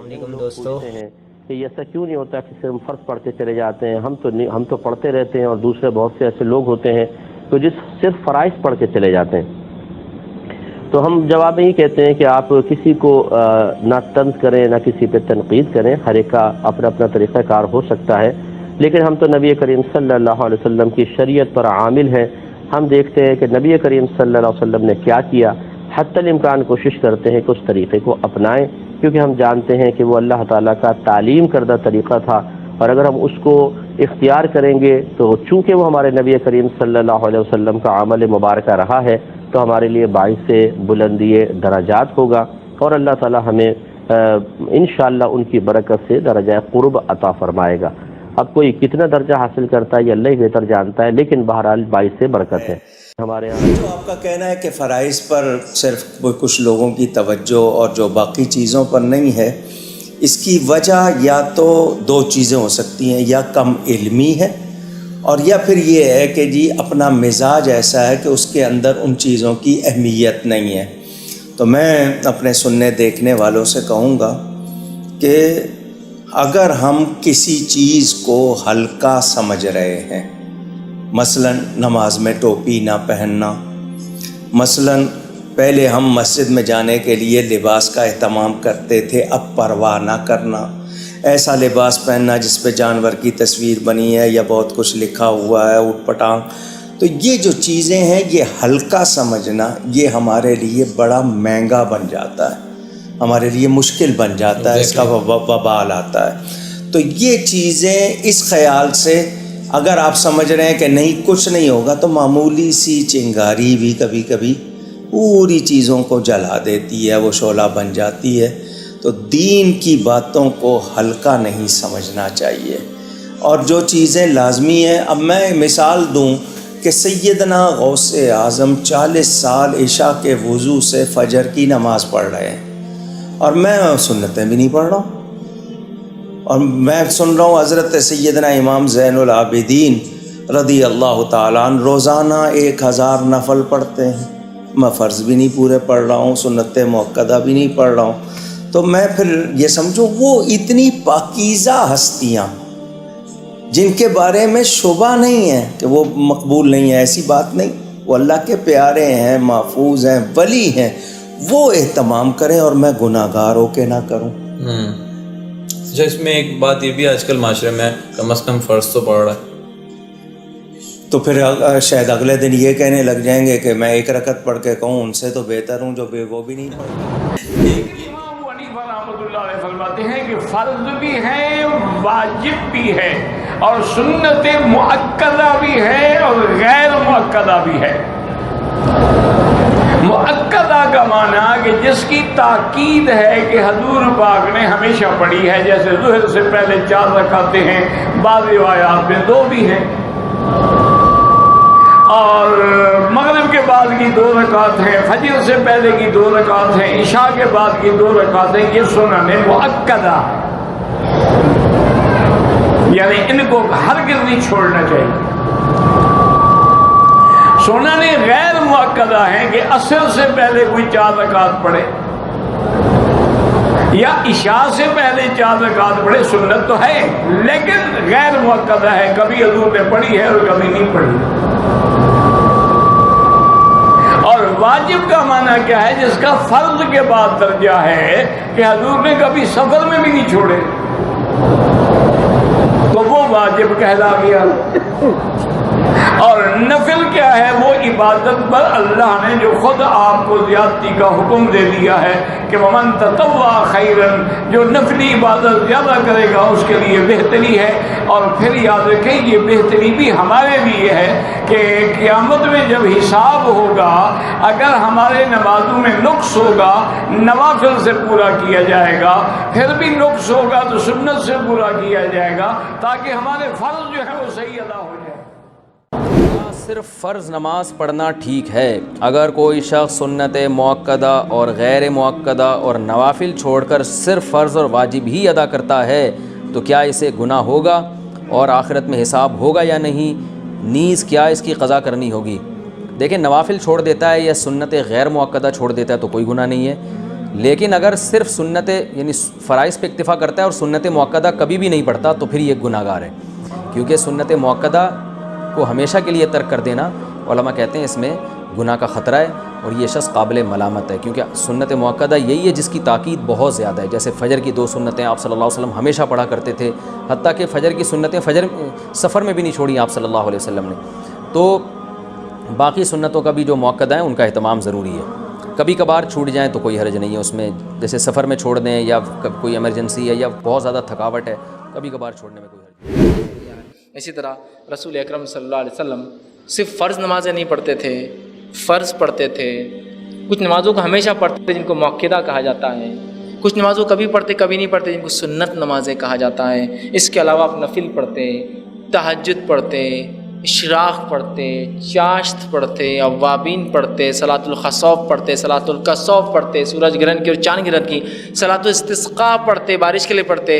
علیکم دوستو، ہیں کہ یہ ایسا کیوں نہیں ہوتا کہ صرف فرض پڑھتے چلے جاتے ہیں، ہم تو پڑھتے رہتے ہیں اور دوسرے بہت سے ایسے لوگ ہوتے ہیں تو جس صرف فرائض پڑھ کے چلے جاتے ہیں۔ تو ہم جواب میں یہ کہتے ہیں کہ آپ کسی کو نہ طنز کریں نہ کسی پہ تنقید کریں، ہر ایک کا اپنا اپنا طریقہ کار ہو سکتا ہے، لیکن ہم تو نبی کریم صلی اللہ علیہ وسلم کی شریعت پر عامل ہیں۔ ہم دیکھتے ہیں کہ نبی کریم صلی اللہ علیہ وسلم نے کیا کیا، حتی الامکان کوشش کرتے ہیں کہ اس طریقے کو اپنائیں، کیونکہ ہم جانتے ہیں کہ وہ اللہ تعالیٰ کا تعلیم کردہ طریقہ تھا، اور اگر ہم اس کو اختیار کریں گے تو چونکہ وہ ہمارے نبی کریم صلی اللہ علیہ وسلم کا عمل مبارکہ رہا ہے تو ہمارے لیے باعث بلندی درجات ہوگا، اور اللہ تعالیٰ ہمیں انشاءاللہ ان کی برکت سے درجہ قرب عطا فرمائے گا۔ اب کوئی کتنا درجہ حاصل کرتا ہے یہ اللہ ہی بہتر جانتا ہے، لیکن بہرحال باعث برکت ہے ہمارے یہاں۔ جو آپ کا کہنا ہے کہ فرائض پر صرف کچھ لوگوں کی توجہ اور جو باقی چیزوں پر نہیں ہے، اس کی وجہ یا تو دو چیزیں ہو سکتی ہیں، یا کم علمی ہے، اور یا پھر یہ ہے کہ جی اپنا مزاج ایسا ہے کہ اس کے اندر ان چیزوں کی اہمیت نہیں ہے۔ تو میں اپنے سننے دیکھنے والوں سے کہوں گا کہ اگر ہم کسی چیز کو ہلکا سمجھ رہے ہیں، مثلا نماز میں ٹوپی نہ پہننا، مثلا پہلے ہم مسجد میں جانے کے لیے لباس کا اہتمام کرتے تھے، اب پرواہ نہ کرنا، ایسا لباس پہننا جس پہ جانور کی تصویر بنی ہے یا بہت کچھ لکھا ہوا ہے اٹھ پٹانگ، تو یہ جو چیزیں ہیں یہ ہلکا سمجھنا یہ ہمارے لیے بڑا مہنگا بن جاتا ہے، ہمارے لیے مشکل بن جاتا ہے، اس کا وبال آتا ہے۔ تو یہ چیزیں اس خیال سے اگر آپ سمجھ رہے ہیں کہ نہیں کچھ نہیں ہوگا، تو معمولی سی چنگاری بھی کبھی کبھی پوری چیزوں کو جلا دیتی ہے، وہ شعلہ بن جاتی ہے۔ تو دین کی باتوں کو ہلکا نہیں سمجھنا چاہیے، اور جو چیزیں لازمی ہیں، اب میں مثال دوں کہ سیدنا غوث اعظم 40 سال عشاء کے وضو سے فجر کی نماز پڑھ رہے ہیں، اور میں سنتیں بھی نہیں پڑھ رہا ہوں، اور میں سن رہا ہوں حضرت سیدنا امام زین العابدین رضی اللہ تعالیٰ عنہ روزانہ 1000 نفل پڑھتے ہیں، میں فرض بھی نہیں پورے پڑھ رہا ہوں، سنت مؤکدہ بھی نہیں پڑھ رہا ہوں۔ تو میں پھر یہ سمجھوں وہ اتنی پاکیزہ ہستیاں جن کے بارے میں شبہ نہیں ہے کہ وہ مقبول نہیں ہے، ایسی بات نہیں، وہ اللہ کے پیارے ہیں، محفوظ ہیں، ولی ہیں، وہ اہتمام کریں اور میں گناہ گار ہو کے نہ کروں۔ اچھا، اس میں ایک بات یہ بھی آج کل معاشرے میں کم از کم فرض تو پڑھ رہا ہے، تو پھر شاید اگلے دن یہ کہنے لگ جائیں گے کہ میں 1 رکعت پڑھ کے کہوں ان سے تو بہتر ہوں جو وہ بھی نہیں پڑھتے۔ امام ابو حنیفہ رحمۃ اللہ علیہ فرماتے ہیں کہ فرض بھی ہے، واجب بھی ہے، اور سنت مؤکدہ بھی ہے اور غیر مؤکدہ بھی ہے۔ مؤکدہ کا معنی کہ جس کی تاکید ہے کہ حضور پاک نے ہمیشہ پڑھی ہے، جیسے ظہر سے پہلے 4 رکعتیں ہیں، بعض روایات میں 2 بھی ہیں، اور مغرب کے بعد کی 2 رکعت ہیں، فجر سے پہلے کی 2 رکعت ہیں، عشاء کے بعد کی 2 رکعت ہیں، یہ سنن مؤکدہ، یعنی ان کو ہرگز نہیں چھوڑنا چاہیے۔ سنن غیر مؤکدہ ہیں کہ عصر سے پہلے کوئی 4 رکعت پڑھے یا عشاء سے پہلے 4 رکعت پڑھے، سنت تو ہے لیکن غیر مؤکدہ ہے، کبھی حضور نے پڑھی ہے اور کبھی نہیں پڑھی۔ اور واجب کا معنی کیا ہے؟ جس کا فرض کے بعد درجہ ہے کہ حضور نے کبھی سفر میں بھی نہیں چھوڑے، تو وہ واجب کہلا گیا۔ اور نفل کیا ہے؟ وہ عبادت پر اللہ نے جو خود آپ کو زیادتی کا حکم دے دیا ہے کہ ومن تطوع خیرا، جو نفلی عبادت زیادہ کرے گا اس کے لیے بہتری ہے۔ اور پھر یاد رکھیں یہ بہتری بھی ہمارے لیے ہے کہ قیامت میں جب حساب ہوگا، اگر ہمارے نمازوں میں نقص ہوگا نوافل سے پورا کیا جائے گا، پھر بھی نقص ہوگا تو سنت سے پورا کیا جائے گا، تاکہ ہمارے فرض جو ہے وہ صحیح ادا ہو جائے۔ صرف فرض نماز پڑھنا ٹھیک ہے، اگر کوئی شخص سنت مؤکدہ اور غیر مؤکدہ اور نوافل چھوڑ کر صرف فرض اور واجب ہی ادا کرتا ہے تو کیا اسے گناہ ہوگا اور آخرت میں حساب ہوگا یا نہیں؟ نیز کیا اس کی قضا کرنی ہوگی؟ دیکھیں، نوافل چھوڑ دیتا ہے یا سنت غیر مؤکدہ چھوڑ دیتا ہے تو کوئی گناہ نہیں ہے، لیکن اگر صرف سنت یعنی فرائض پہ اکتفا کرتا ہے اور سنت مؤکدہ کبھی بھی نہیں پڑھتا تو پھر یہ گناہ گار ہے، کیونکہ سنت مؤکدہ کو ہمیشہ کے لیے ترک کر دینا علماء کہتے ہیں اس میں گناہ کا خطرہ ہے اور یہ شخص قابل ملامت ہے، کیونکہ سنت مؤکدہ یہی ہے جس کی تاکید بہت زیادہ ہے. جیسے فجر کی 2 سنتیں آپ صلی اللہ علیہ وسلم ہمیشہ پڑھا کرتے تھے، حتیٰ کہ فجر کی سنتیں سفر میں بھی نہیں چھوڑی آپ صلی اللہ علیہ وسلم نے. تو باقی سنتوں کا بھی جو مؤکدہ ہیں ان کا اہتمام ضروری ہے. کبھی کبھار چھوٹ جائیں تو کوئی حرج نہیں ہے اس میں، جیسے سفر میں چھوڑ دیں یا کوئی ایمرجنسی ہے یا بہت زیادہ تھکاوٹ ہے، کبھی کبھار چھوڑنے میں کوئی حرج نہیں. اسی طرح رسول اکرم صلی اللہ علیہ وسلم صرف فرض نمازیں نہیں پڑھتے تھے، فرض پڑھتے تھے. کچھ نمازوں کو ہمیشہ پڑھتے تھے جن کو مؤکدہ کہا جاتا ہے، کچھ نمازوں کو کبھی پڑھتے کبھی نہیں پڑھتے جن کو سنت نمازیں کہا جاتا ہے. اس کے علاوہ آپ نفل پڑھتے، تہجد پڑھتے، اشراق پڑھتے، چاشت پڑھتے، اوابین پڑھتے، صلاۃ الخسوف پڑھتے، صلاۃ الکسوف پڑھتے، سورج گرہن کی اور چاند گرہن کی، صلاۃ الاستسقاء پڑھتے، بارش کے لیے پڑھتے.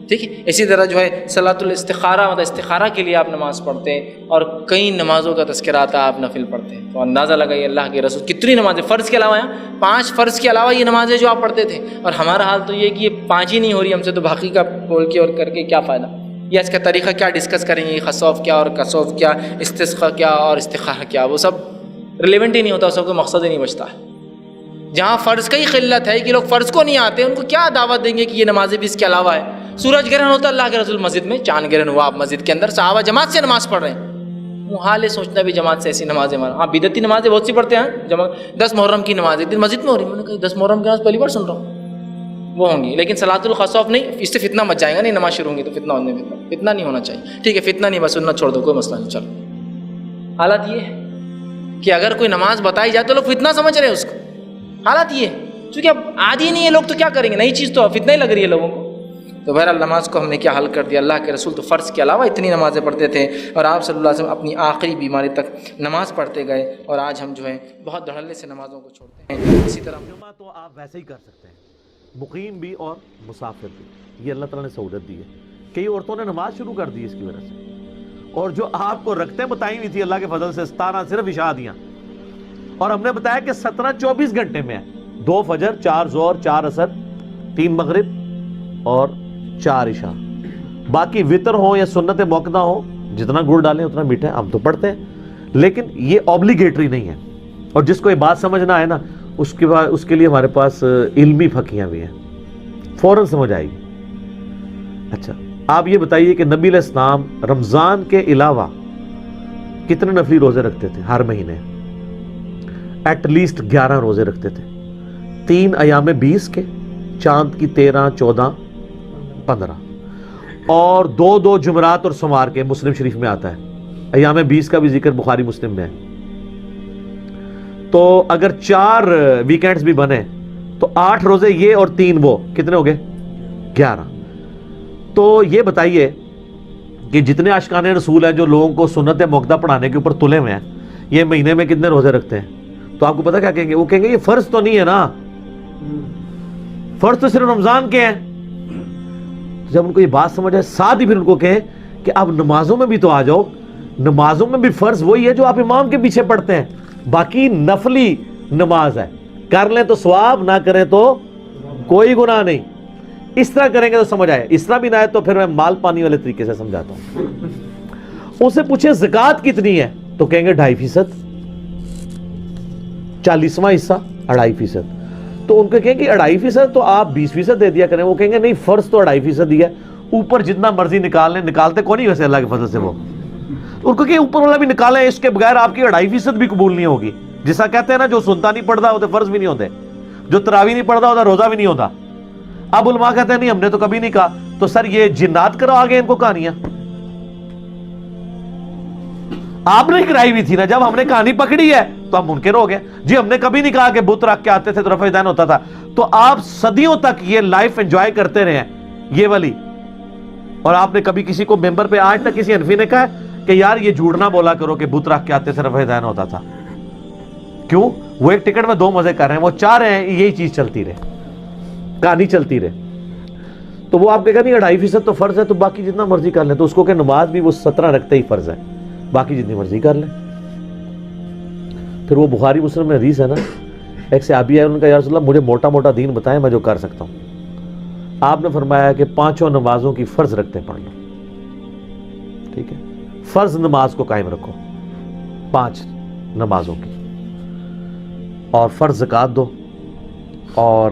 ٹھیک ہے، اسی طرح جو ہے صلاۃ الاستخارہ مطلب استخارہ کے لیے آپ نماز پڑھتے ہیں، اور کئی نمازوں کا تذکرہ آتا ہے آپ نفل پڑھتے ہیں. تو اندازہ لگائیے اللہ کے رسول کتنی نمازیں فرض کے علاوہ 5 فرض کے علاوہ یہ نمازیں جو آپ پڑھتے تھے. اور ہمارا حال تو یہ کہ یہ 5 ہی نہیں ہو رہی ہم سے، تو باقی کا بول کے اور کر کے کیا فائدہ. یا اس کا طریقہ کیا ڈسکس کریں گے، خسوف کیا اور کسوف کیا، استسقاء کیا اور استخارہ کیا، وہ سب ریلیونٹ ہی نہیں ہوتا، سب کو مقصد ہی نہیں بچتا ہے. جہاں فرض کا ہی قلت ہے کہ لوگ فرض کو نہیں آتے، ان کو کیا دعوت دیں گے کہ یہ نمازیں بھی اس کے علاوہ ہے. سورج گرہن ہوتا اللہ کے رسول مسجد میں، چاند گرہن ہوا آپ مسجد کے اندر، صحابہ جماعت سے نماز پڑھ رہے ہیں. محال ہے سوچنا بھی جماعت سے ایسی نمازیں ہاں بدعتی نمازیں بہت سی پڑھتے ہیں. 10 محرم کی نماز ایک دن مسجد میں ہو رہی ہے، میں نے کہا 10 محرم کی نماز پہلی بار سن رہا ہوں، وہ ہوں گی. لیکن صلاۃ الخسوف نہیں، اس سے فتنہ مچ جائے گا. نہیں نماز شروع ہوگی تو فتنہ ہونے فتنہ نہیں ہونا چاہیے. ٹھیک ہے فتنہ نہیں، بس سنت چھوڑ دو، کوئی مسئلہ نہیں. چلو حالات یہ ہے کہ اگر کوئی نماز بتائی جائے تو لوگ فتنہ سمجھ رہے ہیں اس کو. حالات یہ ہے چونکہ اب عادی نہیں ہے لوگ، تو کیا کریں گے، نئی چیز تو فتنہ ہی لگ رہی ہے لوگوں کو. تو بہرحال نماز کو ہم نے کیا حل کر دیا. اللہ کے رسول تو فرض کے علاوہ اتنی نمازیں پڑھتے تھے، اور آپ صلی اللہ علیہ وسلم اپنی آخری بیماری تک نماز پڑھتے گئے، اور آج ہم جو ہے بہت دھڑلے سے نمازوں کو چھوڑتے ہیں. اسی طرح جمعہ تو آپ ویسے ہی کر سکتے ہیں، مقیم بھی اور مسافر بھی. یہ اللہ تعالیٰ نے سہولت دی ہے. کئی عورتوں نے نماز شروع کر دی اس کی وجہ سے، اور جو آپ کو رکھتے بتائی ہوئی تھی اللہ کے فضل سے 17 صرف عشاء دیاں، اور ہم نے بتایا کہ 17 24 گھنٹے میں ہے. 2 فجر، 4 ظہر، 4 عصر، 3 مغرب اور 4 عشاء. باقی وطر ہو یا سنت موقدہ ہو، جتنا گڑ ڈالیں اتنا میٹھا ہے. ہم تو پڑھتے ہیں لیکن یہ اوبلیگیٹری نہیں ہے. اور جس کو یہ بات سمجھنا ہے نا، اس کے لیے ہمارے پاس علمی پھکیاں بھی ہیں، فوراً سمجھ آئے گی. اچھا آپ یہ بتائیے کہ نبی علیہ السلام رمضان کے علاوہ کتنے نفلی روزے رکھتے تھے ہر مہینے؟ ایٹ لیسٹ 11 روزے رکھتے تھے. 3 ایام 20 کے، چاند کی 13، 14، 15، اور 2 جمعرات اور سوموار کے. مسلم شریف میں آتا ہے. ایام 20 کا بھی ذکر بخاری مسلم میں ہے. تو اگر 4 ویکینڈز بھی بنے تو 8 روزے یہ اور 3 وہ، کتنے ہو گئے؟ 11. تو یہ بتائیے کہ جتنے عاشقان رسول ہیں جو لوگوں کو سنت موقدہ پڑھانے کے اوپر تلے ہوئے ہیں، یہ مہینے میں کتنے روزے رکھتے ہیں؟ تو آپ کو پتہ کیا کہیں گے؟ وہ کہیں گے یہ فرض تو نہیں ہے نا، فرض تو صرف رمضان کے ہیں. جب ان کو یہ بات سمجھ آئے، ساتھ ہی پھر ان کو کہیں کہ اب نمازوں میں بھی تو آ جاؤ. نمازوں میں بھی فرض وہی ہے جو آپ امام کے پیچھے پڑھتے ہیں، باقی نفلی نماز ہے. کر لیں تو ثواب، نہ کریں تو کوئی گناہ نہیں. اس طرح کریں گے تو سمجھ آئے. اس طرح بھی نہ ہے تو پھر میں مال پانی والے طریقے سے سمجھاتا ہوں. ان سے پوچھیں زکوٰۃ کتنی ہے تو کہیں گے 2.5%. 40واں حصہ 2.5%. تو ان کو کہیں کہ 2.5% تو آپ 20% دے دیا کریں. وہ کہیں گے نہیں فرض تو 2.5% ہی ہے، اوپر جتنا مرضی نکال لیں. نکالتے کون نہیں ویسے اللہ کے فضل سے. وہ ان کو کہ اوپر والا بھی نکالیں، اس کے بغیر آپ کی 2.5% بھی قبول نہیں ہوگی. جیسا کہتے ہیں نا، جو سنتا نہیں پڑھتا ہوتے فرض بھی نہیں ہوتے، جو تراویح نہیں پڑھتا ہوتا روزہ بھی نہیں ہوتا. اب علماء کہتے ہیں نہیں ہم نے تو کبھی نہیں کہا. تو سر یہ جنات کرو آگے ان کو کہانیاں. آپ نے کرائی ہوئی تھی نا، جب ہم نے کہانی پکڑی ہے تو ہم منکر ہو گئے. جی ہم نے کبھی نہیں کہا کہ بت رکھ کے آتے تھے تو رفع دین ہوتا تھا. تو آپ صدیوں تک یہ لائف انجوائے کرتے رہے ہیں یہ والی، اور آپ نے کبھی کسی کو ممبر پہ آج تک کسی حنفی نے کہا کہ یار یہ جھوٹ نہ بولا کرو کہ بت رکھ کے آتے تھے رفع دین ہوتا تھا؟ کیوں؟ وہ ایک ٹکٹ میں 2 مزے کر رہے ہیں. وہ چاہ رہے ہیں یہی چیز چلتی رہے، کہانی چلتی رہے. تو وہ آپ کہہ نہیں 2.5% تو فرض ہے تو باقی جتنا مرضی کر لیں. تو اس کو کہ نماز بھی وہ 17 رکھتے ہی فرض ہے، باقی جتنی مرضی کر لیں. پھر وہ بخاری مسلم میں حدیث ہے نا ایک صحابی ہے, ان کا یا رسول اللہ مجھے موٹا موٹا دین بتائیں میں جو کر سکتا ہوں. آپ نے فرمایا کہ 5 نمازوں کی فرض رکھتے پڑھ لو. ٹھیک ہے, فرض نماز کو قائم رکھو 5 نمازوں کی, اور فرض زکوٰۃ دو, اور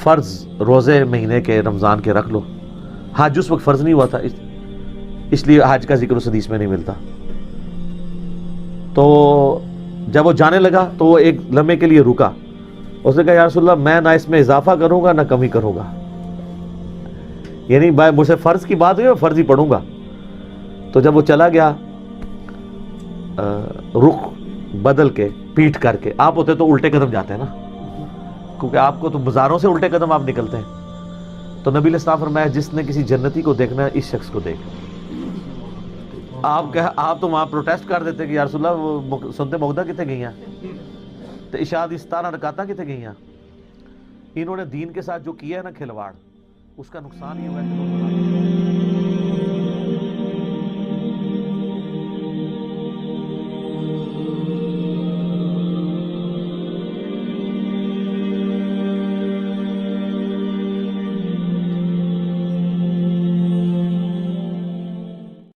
فرض روزے مہینے کے رمضان کے رکھ لو. حج اس وقت فرض نہیں ہوا تھا, اس لیے حج کا ذکر اس حدیث میں نہیں ملتا. تو جب وہ جانے لگا تو وہ ایک لمحے کے لیے رکا. اس نے کہا یا رسول اللہ میں نہ اس میں اضافہ کروں گا نہ کمی کروں گا, یعنی بھائی مجھ سے فرض کی بات ہوئی میں فرض ہی پڑھوں گا. تو جب وہ چلا گیا رخ بدل کے پیٹ کر کے, آپ ہوتے تو الٹے قدم جاتے ہیں نا, کیونکہ آپ کو تو مزاروں سے الٹے قدم آپ نکلتے ہیں. تو نبی علیہ السلام فرمایا جس نے کسی جنتی کو دیکھنا ہے اس شخص کو دیکھ. آپ تو وہاں پروٹیسٹ کر دیتے کہ یا رسول اللہ وہ سنتے موعدہ کتنے گئی ہیں, تو اشاعت اس 17 رکعتاں کتنے گئی ہیں. انہوں نے دین کے ساتھ جو کیا ہے نا کھلواڑ, اس کا نقصان یہ ہوا ہے کہ